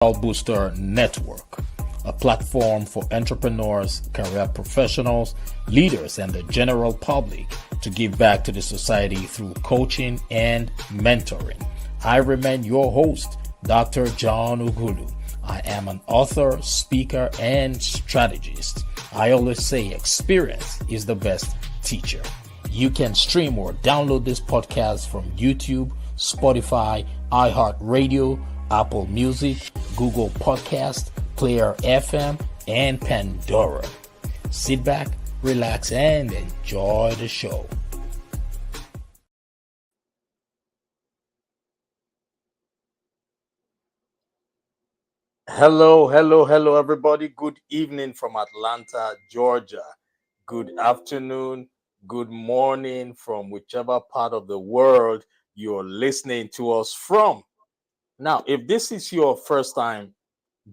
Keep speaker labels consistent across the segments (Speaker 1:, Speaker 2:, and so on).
Speaker 1: Booster Network, a platform for entrepreneurs, career professionals, leaders, and the general public to give back to the society through coaching and mentoring. I remain your host, Dr. John Ugulu. I am an author, speaker, and strategist. I always say experience is the best teacher. You can stream or download this podcast from YouTube, Spotify, iHeartRadio, Apple Music, Google Podcast, Player FM, and Pandora. Sit back, relax, and enjoy the show. Hello, everybody. Good evening from Atlanta, Georgia. Good afternoon, good morning from whichever part of the world you're listening to us from. Now, if this is your first time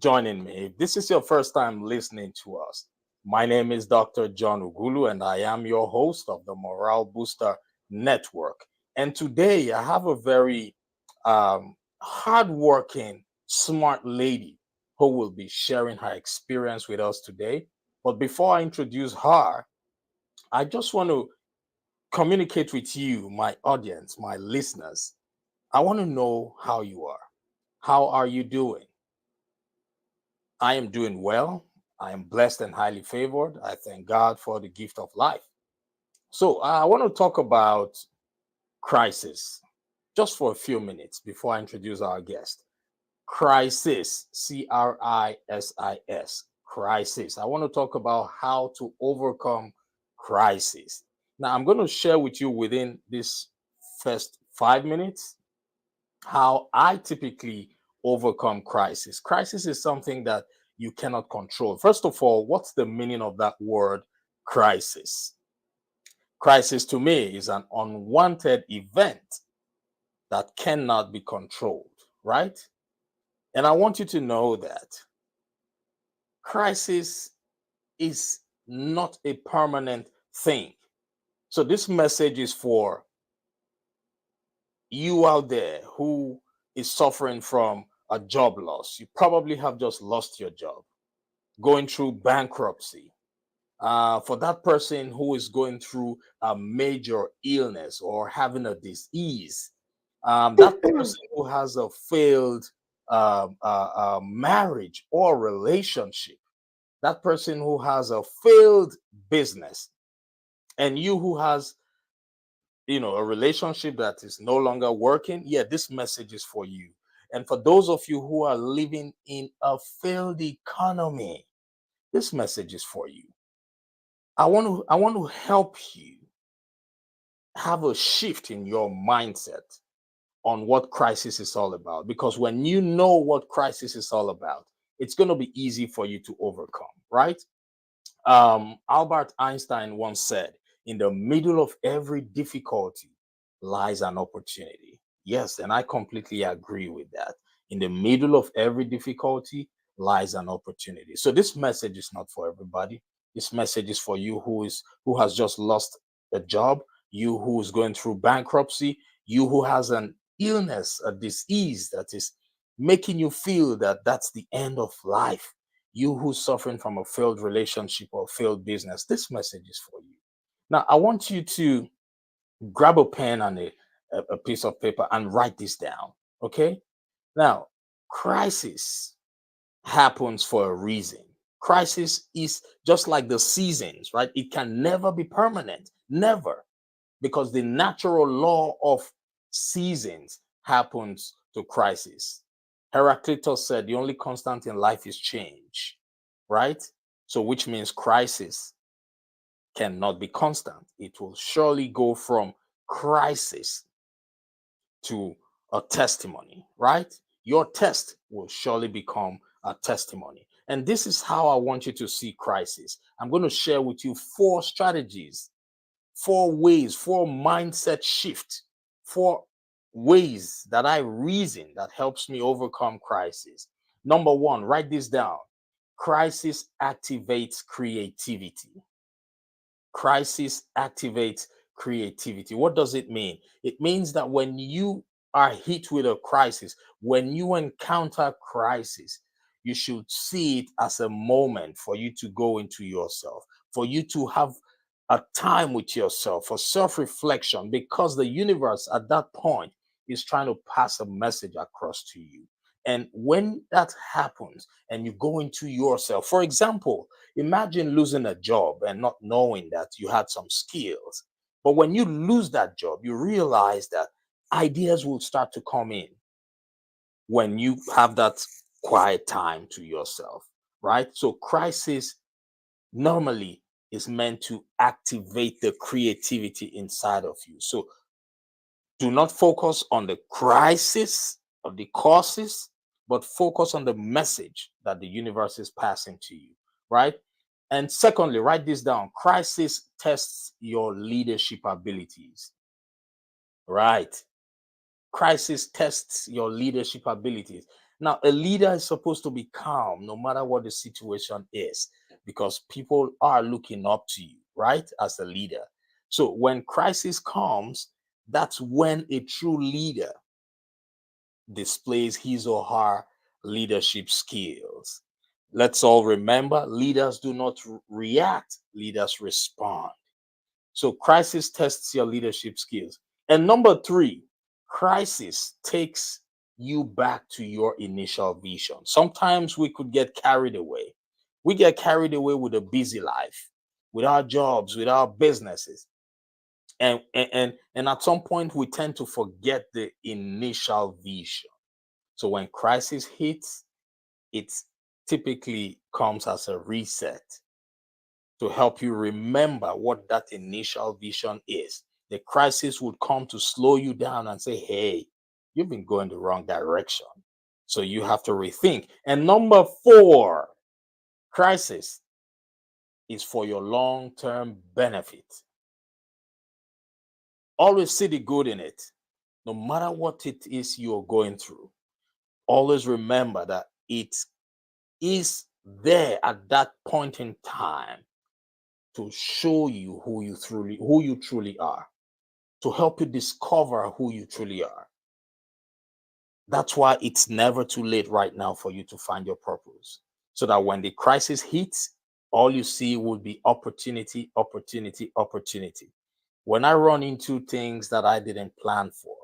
Speaker 1: joining me, if this is your first time listening to us, my name is Dr. John Ugulu, and I am your host of the Morale Booster Network. And today I have a very hardworking, smart lady who will be sharing her experience with us today. But before I introduce her, I just want to communicate with you, my audience, my listeners. I want to know how you are. How are you doing? I am doing well. I am blessed and highly favored. I thank God for the gift of life. So I want to talk about crisis just for a few minutes before I introduce our guest. Crisis, CRISIS, crisis. I want to talk about how to overcome crisis. Now, I'm going to share with you within this first 5 minutes how I typically overcome crisis. Crisis is something that you cannot control. First of all, what's the meaning of that word crisis? Crisis to me is an unwanted event that cannot be controlled, right? And I want you to know that crisis is not a permanent thing. So this message is for you out there who is suffering from a job loss. You probably have just lost your job, going through bankruptcy. For that person who is going through a major illness or having a disease, that person who has a failed marriage or relationship, that person who has a failed business, and you who has a relationship that is no longer working, yeah, this message is for you. And for those of you who are living in a failed economy, this message is for you. I want to help you have a shift in your mindset on what crisis is all about, because when you know what crisis is all about, it's going to be easy for you to overcome, right? Albert Einstein once said, in the middle of every difficulty lies an opportunity. Yes, and I completely agree with that. In the middle of every difficulty lies an opportunity. So this message is not for everybody. This message is for you who has just lost a job, you who is going through bankruptcy, you who has an illness, a disease that is making you feel that that's the end of life. You who's suffering from a failed relationship or failed business, this message is for you. Now, I want you to grab a pen and a piece of paper and write this down. Okay. Now, crisis happens for a reason. Crisis is just like the seasons, right? It can never be permanent, never, because the natural law of seasons happens to crisis. Heraclitus said the only constant in life is change, right? So, which means crisis cannot be constant. It will surely go from crisis to a testimony, right? Your test will surely become a testimony. And this is how I want you to see crisis. I'm going to share with you 4 strategies, 4 ways, 4 mindset shift, 4 ways that I reason that helps me overcome crisis. Number 1, write this down. Crisis activates creativity. Crisis activates creativity. What does it mean? It means that when you are hit with a crisis, when you encounter crisis, you should see it as a moment for you to go into yourself, for you to have a time with yourself, for self-reflection, because the universe at that point is trying to pass a message across to you. And when that happens and you go into yourself, for example, imagine losing a job and not knowing that you had some skills. But when you lose that job, you realize that ideas will start to come in when you have that quiet time to yourself, right? So, crisis normally is meant to activate the creativity inside of you. So, do not focus on the crisis of the causes, but focus on the message that the universe is passing to you, right? And secondly, write this down: crisis tests your leadership abilities, right? Crisis tests your leadership abilities. Now, a leader is supposed to be calm no matter what the situation is, because people are looking up to you, right, as a leader. So when crisis comes, that's when a true leader displays his or her leadership skills. Let's all remember, leaders do not react, leaders respond. So crisis tests your leadership skills. And number three, crisis takes you back to your initial vision. Sometimes we could get carried away. We get carried away with a busy life, with our jobs, with our businesses. And at some point we tend to forget the initial vision. So when crisis hits, it typically comes as a reset to help you remember what that initial vision is. The crisis would come to slow you down and say, hey, you've been going the wrong direction. So you have to rethink. And number four, crisis is for your long term benefit. Always see the good in it, no matter what it is you're going through. Always remember that it is there at that point in time to show you who you truly are, to help you discover who you truly are. That's why it's never too late right now for you to find your purpose. So that when the crisis hits, all you see will be opportunity, opportunity, opportunity. When I run into things that I didn't plan for,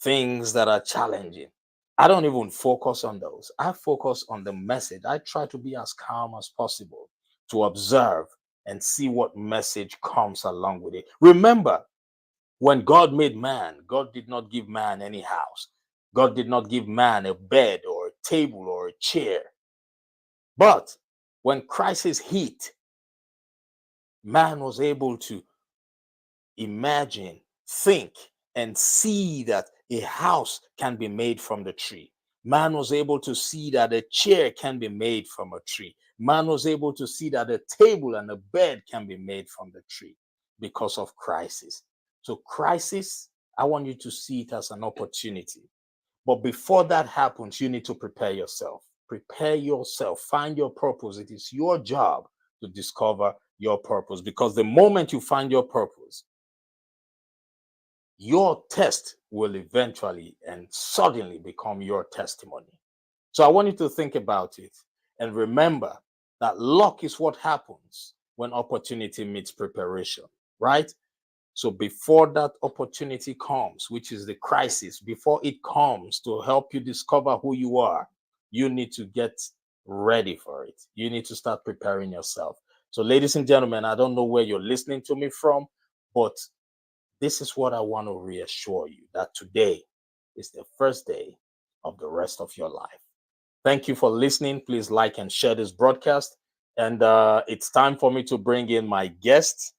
Speaker 1: things that are challenging, I don't even focus on those. I focus on the message. I try to be as calm as possible to observe and see what message comes along with it. Remember, when God made man, God did not give man any house. God did not give man a bed or a table or a chair. But when crisis hit, man was able to imagine, think, and see that a house can be made from the tree. Man was able to see that a chair can be made from a tree. Man was able to see that a table and a bed can be made from the tree because of crisis. So, crisis, I want you to see it as an opportunity. But before that happens, you need to prepare yourself. Prepare yourself. Find your purpose. It is your job to discover your purpose, because the moment you find your purpose, your test will eventually and suddenly become your testimony. So I want you to think about it and remember that luck is what happens when opportunity meets preparation, right? So before that opportunity comes, which is the crisis, before it comes to help you discover who you are, you need to get ready for it. You need to start preparing yourself. So, ladies and gentlemen, I don't know where you're listening to me from, but this is what I want to reassure you, that today is the first day of the rest of your life. Thank you for listening. Please like and share this broadcast. And it's time for me to bring in my guest.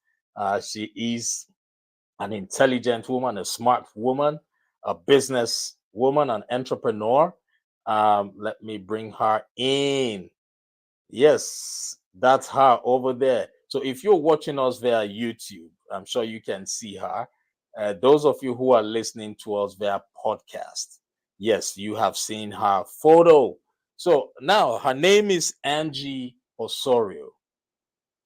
Speaker 1: She is an intelligent woman, a smart woman, a business woman, an entrepreneur. Let me bring her in. Yes, that's her over there. So if you're watching us via YouTube, I'm sure you can see her. Those of you who are listening to us via podcast, yes, you have seen her photo. So now her name is Angie Osorio.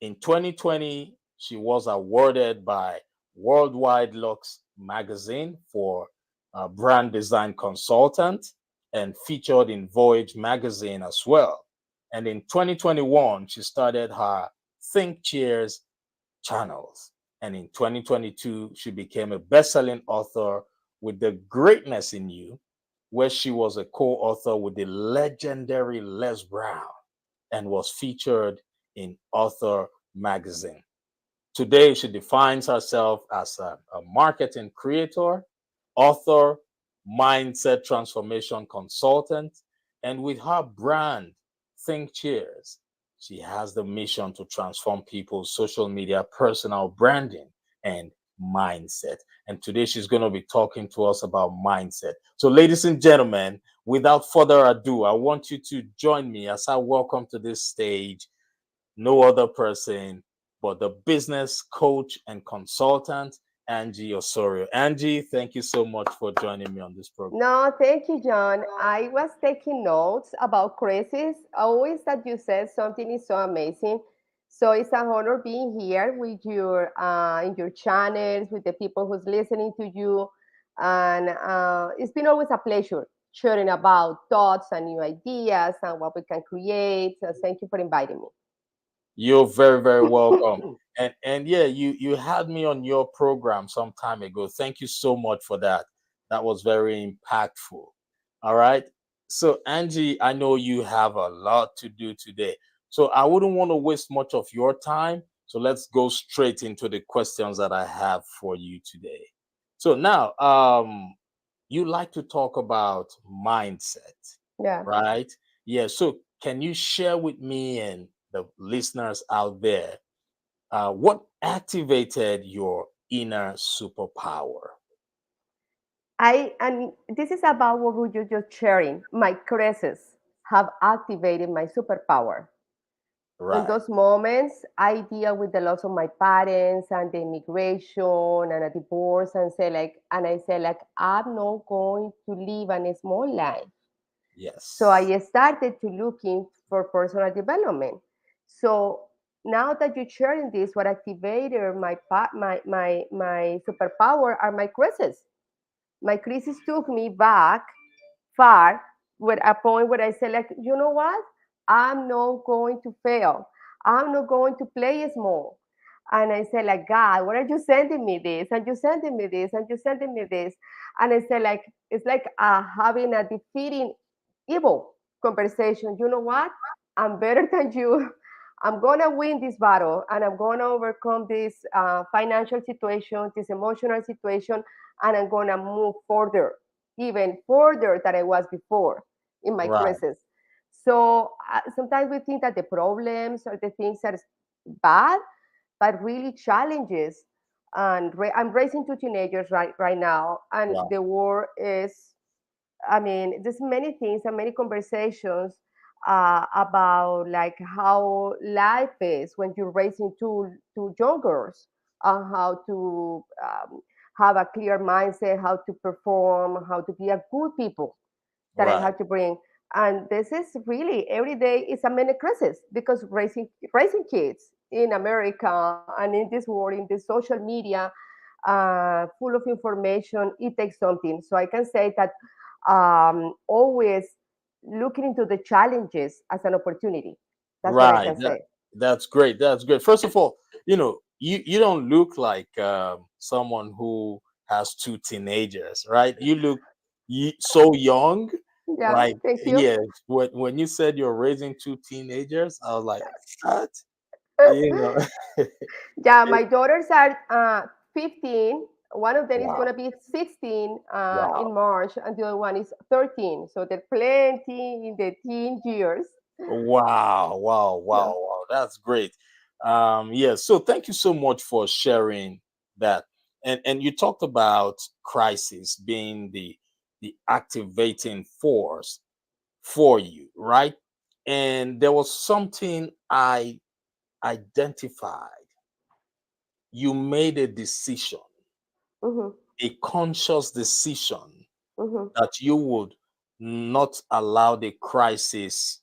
Speaker 1: In 2020, she was awarded by Worldwide Luxe Magazine for a brand design consultant, and featured in Voyage Magazine as well. And in 2021, she started her ThinkCheers channels. And in 2022, she became a best-selling author with The Greatness in You, where she was a co-author with the legendary Les Brown and was featured in Author Magazine. Today, she defines herself as a marketing creator, author, mindset transformation consultant, and with her brand, ThinkCheers, she has the mission to transform people's social media, personal branding, and mindset. And today, she's going to be talking to us about mindset. So, ladies and gentlemen, without further ado, I want you to join me as I welcome to this stage no other person but the business coach and consultant, Angie Osorio. Angie, thank you so much for joining me on this program.
Speaker 2: No, thank you, John. I was taking notes about crisis. Always that you said something is so amazing. So it's an honor being here with your in your channels, with the people who's listening to you, and it's been always a pleasure sharing about thoughts and new ideas and what we can create. So thank you for inviting
Speaker 1: You're very, very welcome. And yeah, you had me on your program some time ago. Thank you so much for that. That was very impactful. All right. So Angie, I know you have a lot to do today. So I wouldn't want to waste much of your time. So let's go straight into the questions that I have for you today. So now, you like to talk about mindset,
Speaker 2: me. Yeah.
Speaker 1: right? Yeah. So can you share with me and the listeners out there what activated your inner superpower?
Speaker 2: And this is about what we were just sharing. My crises have activated my superpower. In
Speaker 1: Right.
Speaker 2: those moments, I deal with the loss of my parents and the immigration and a divorce, and I say like, I'm not going to live a small life. So
Speaker 1: Yes.
Speaker 2: I started to looking for personal development. So now that you're sharing this, what activated my superpower are my crises. My crisis took me back far with a point where I said, like, you know what? I'm not going to fail. I'm not going to play small. And I said, like, God, why are you sending me this? And you sending me this, and you sending me this. And I said, like, it's like having a defeating evil conversation. You know what? I'm better than you. I'm gonna win this battle, and I'm gonna overcome this financial situation, this emotional situation, and I'm gonna move further, even further than I was before in my
Speaker 1: Right.
Speaker 2: crisis. So sometimes we think that the problems or the things are bad, but really challenges. And I'm raising two teenagers right now, and
Speaker 1: Wow.
Speaker 2: the war is, I mean, there's many things and many conversations about like how life is when you're raising two young girls, how to have a clear mindset, how to perform, how to be a good people that I
Speaker 1: Right.
Speaker 2: had to bring. And this is really every day is a mini crisis because raising kids in America and in this world, in this social media, full of information, it takes something. So I can say that always looking into the challenges as an opportunity. That's what I
Speaker 1: Right.
Speaker 2: can say.
Speaker 1: That's great. That's great. First of all, you don't look like someone who has two teenagers, right? You look so young.
Speaker 2: Yeah,
Speaker 1: Like,
Speaker 2: thank you.
Speaker 1: yes, when you said you're raising two teenagers, I was like, what? You know,
Speaker 2: Yeah, my daughters are 15. One of them is
Speaker 1: wow,
Speaker 2: going to be 16
Speaker 1: wow.
Speaker 2: in March, and the other one is 13. So they're plenty in the teen years.
Speaker 1: Wow, wow, wow,
Speaker 2: Yeah.
Speaker 1: wow. That's great. Yeah, so thank you so much for sharing that. And you talked about crisis being the activating force for you, right? And there was something I identified. You made a decision,
Speaker 2: Mm-hmm,
Speaker 1: a conscious decision
Speaker 2: mm-hmm.
Speaker 1: that you would not allow the crisis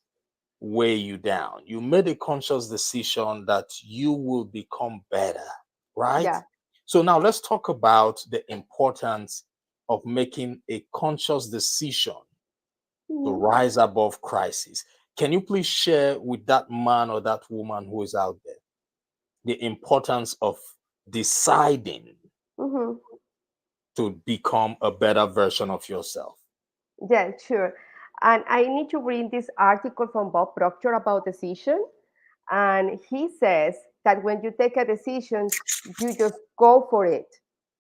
Speaker 1: weigh you down. You made a conscious decision that you will become better, right?
Speaker 2: Yeah.
Speaker 1: So now let's talk about the importance of making a conscious decision to
Speaker 2: Mhm.
Speaker 1: rise above crisis. Can you please share with that man or that woman who is out there the importance of deciding
Speaker 2: Mhm.
Speaker 1: to become a better version of yourself?
Speaker 2: Yeah, sure. And I need to read this article from Bob Proctor about decision. And he says that when you take a decision, you just go for it.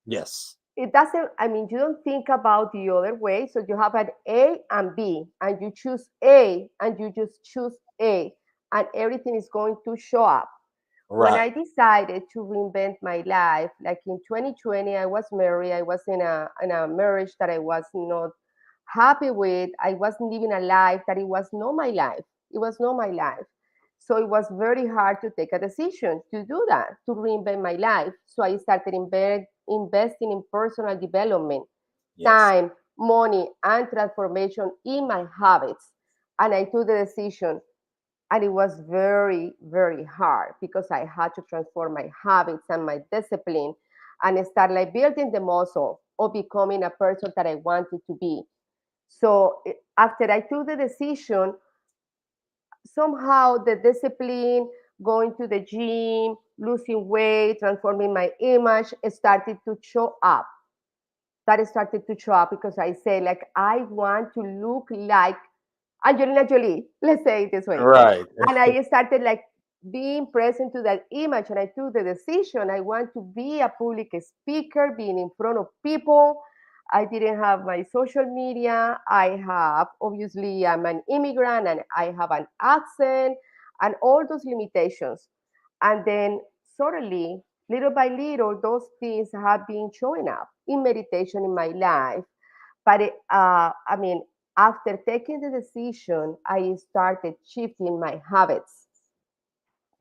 Speaker 1: Yes.
Speaker 2: It doesn't, I mean, you don't think about the other way. So you have an A and B, and you choose A, and you just choose A, and everything is going to show up. When I
Speaker 1: Right.
Speaker 2: decided to reinvent my life, like in 2020, I was married. I was in a marriage that I was not happy with. I wasn't living a life that it was not my life. It was not my life. So it was very hard to take a decision to do that, to reinvent my life. So I started investing in personal development,
Speaker 1: Yes.
Speaker 2: time, money, and transformation in my habits. And I took the decision, and it was very, very hard because I had to transform my habits and my discipline and start like building the muscle of becoming a person that I wanted to be. So after I took the decision, somehow the discipline, going to the gym, losing weight, transforming my image started to show up. That started to show up because I say like I want to look like Angelina Jolie, let's say it this way.
Speaker 1: Right.
Speaker 2: And I started like being present to that image, and I took the decision. I want to be a public speaker, being in front of people. I didn't have my social media. I have, obviously, I'm an immigrant and I have an accent and all those limitations. And then suddenly, little by little, those things have been showing up in meditation in my life. But I mean, after taking the decision, I started shifting my habits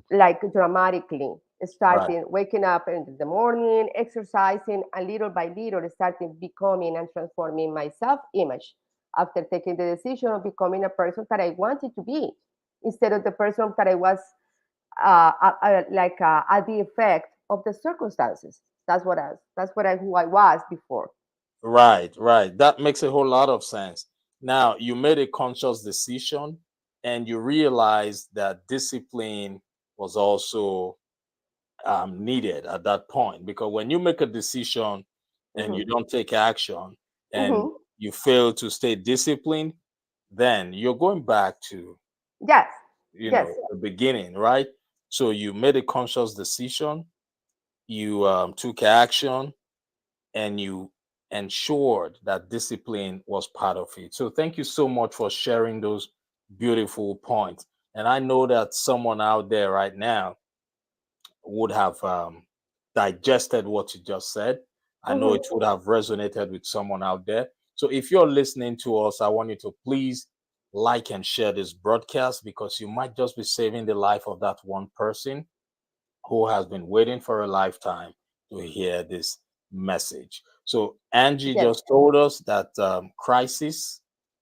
Speaker 2: like dramatically.
Speaker 1: Right.
Speaker 2: Starting waking up in the morning, exercising, and little by little, starting becoming and transforming my self image after taking the decision of becoming a person that I wanted to be instead of the person that I was at the effect of the circumstances. Who I was before.
Speaker 1: Right. Right. That makes a whole lot of sense. Now, you made a conscious decision and you realized that discipline was also needed at that point, because when you make a decision and you
Speaker 2: Hmm.
Speaker 1: don't take action and
Speaker 2: Hmm.
Speaker 1: you fail to stay disciplined, then you're going back to,
Speaker 2: Yes, yes.
Speaker 1: the beginning, right? So you made a conscious decision, you took action, and you ensured that discipline was part of it. So thank you so much for sharing those beautiful points. And I know that someone out there right now would have digested what you just said. I know
Speaker 2: Hmm.
Speaker 1: it would have resonated with someone out there. So if you're listening to us, I want you to please like and share this broadcast, because you might just be saving the life of that one person who has been waiting for a lifetime to hear this message. So Angie
Speaker 2: Yes.
Speaker 1: just told us that crisis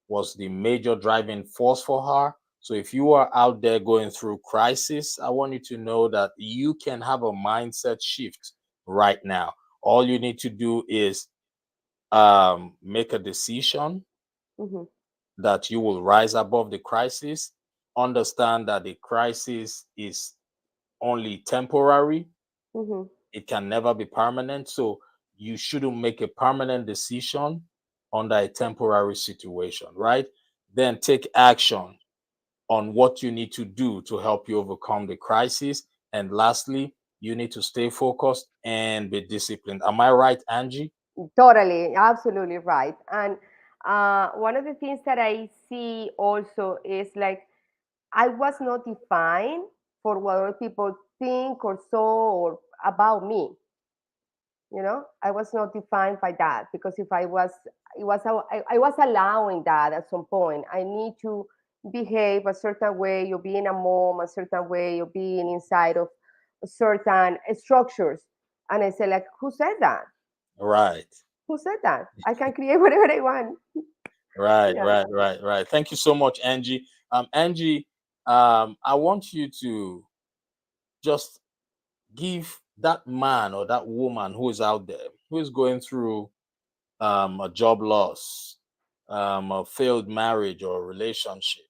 Speaker 1: was the major driving force for her. So if you are out there going through crisis, I want you to know that you can have a mindset shift right now. All you need to do is make a decision
Speaker 2: Hmm.
Speaker 1: that you will rise above the crisis. Understand that the crisis is only temporary,
Speaker 2: Hmm.
Speaker 1: it can never be permanent. So you shouldn't make a permanent decision under a temporary situation, right? Then take action on what you need to do to help you overcome the crisis. And lastly, you need to stay focused and be disciplined. Am I right, Angie?
Speaker 2: Totally, absolutely right. And one of the things that I see also is like I was not defined for what other people think or so or about me. I was not defined by that because if I was, it was I was allowing that at some point. I need to behave a certain way. You're being a mom, a certain way. You're being inside of certain structures. And I said, like, who said that?
Speaker 1: Right,
Speaker 2: Who said that? I can create whatever I want.
Speaker 1: right,
Speaker 2: Yeah.
Speaker 1: right, right, right. Thank you so much, Angie. Angie, I want you to just give that man or that woman who is out there, who is going through a job loss, a failed marriage or relationship,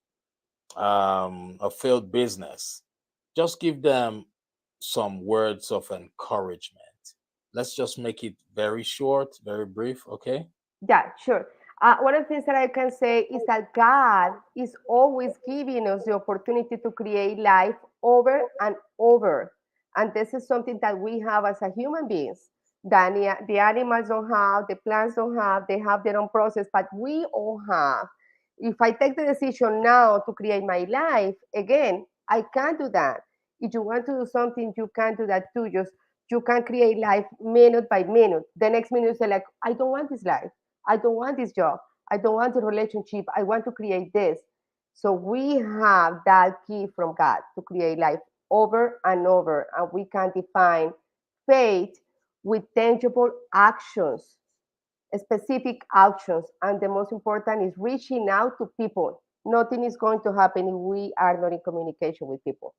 Speaker 1: a failed business, just give them some words of encouragement. Let's just make it very short, very brief, okay?
Speaker 2: Yeah, sure. One of the things that I can say is that God is always giving us the opportunity to create life over and over. And this is something that we have as a human beings. The animals don't have, the plants don't have, they have their own process, but we all have. If I take the decision now to create my life, again, I can do that. If you want to do something, you can do that too. Just you can create life minute by minute. The next minute you say like, I don't want this life. I don't want this job. I don't want a relationship. I want to create this. So we have that key from God to create life over and over. And we can define faith with tangible actions, specific actions. And the most important is reaching out to people. Nothing is going to happen if we are not in communication with people.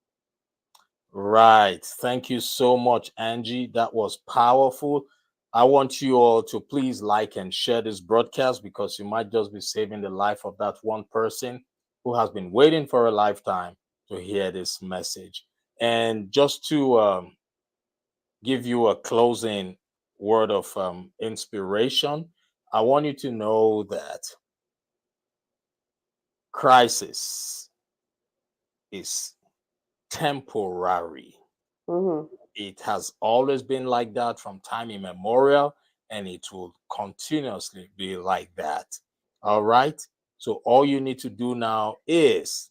Speaker 1: Right. Thank you so much, Angie. That was powerful. I want you all to please like and share this broadcast because you might just be saving the life of that one person who has been waiting for a lifetime to hear this message. And just to give you a closing word of inspiration, I want you to know that crisis is temporary.
Speaker 2: Mhm.
Speaker 1: It has always been like that from time immemorial, and it will continuously be like that. All right. So, all you need to do now is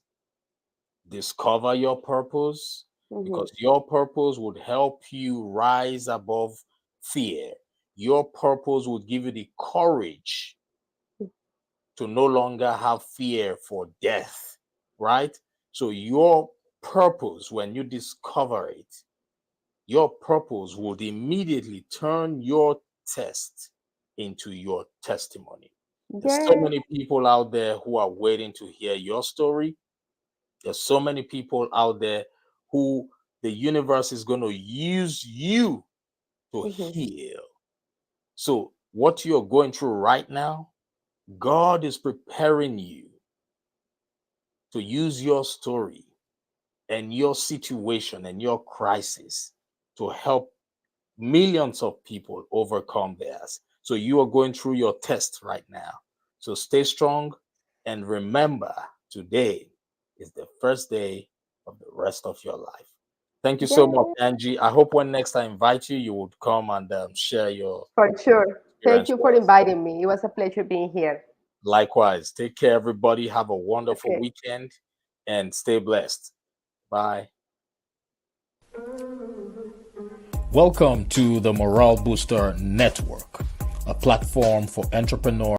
Speaker 1: discover your purpose
Speaker 2: Mhm.
Speaker 1: because your purpose would help you rise above fear. Your purpose would give you the courage to no longer have fear for death, right? So, your purpose, when you discover it, your purpose would immediately turn your test into your testimony. There's so
Speaker 2: Yes.
Speaker 1: many people out there who are waiting to hear your story. There's so many people out there who the universe is going to use you to
Speaker 2: Mhm.
Speaker 1: heal. So, what you're going through right now, God is preparing you to use your story and your situation and your crisis to help millions of people overcome theirs. So you are going through your test right now. So stay strong and remember today is the first day of the rest of your life. Thank you so much,
Speaker 2: Yes.
Speaker 1: Angie. I hope when next I invite you, you would come and share your
Speaker 2: For sure. Thank
Speaker 1: experience
Speaker 2: you
Speaker 1: with
Speaker 2: for
Speaker 1: us.
Speaker 2: inviting me. It was a pleasure being here.
Speaker 1: Likewise, take care, everybody. Have a wonderful
Speaker 2: Okay.
Speaker 1: weekend and stay blessed. Bye. Welcome to the Morale Booster Network, a platform for entrepreneurs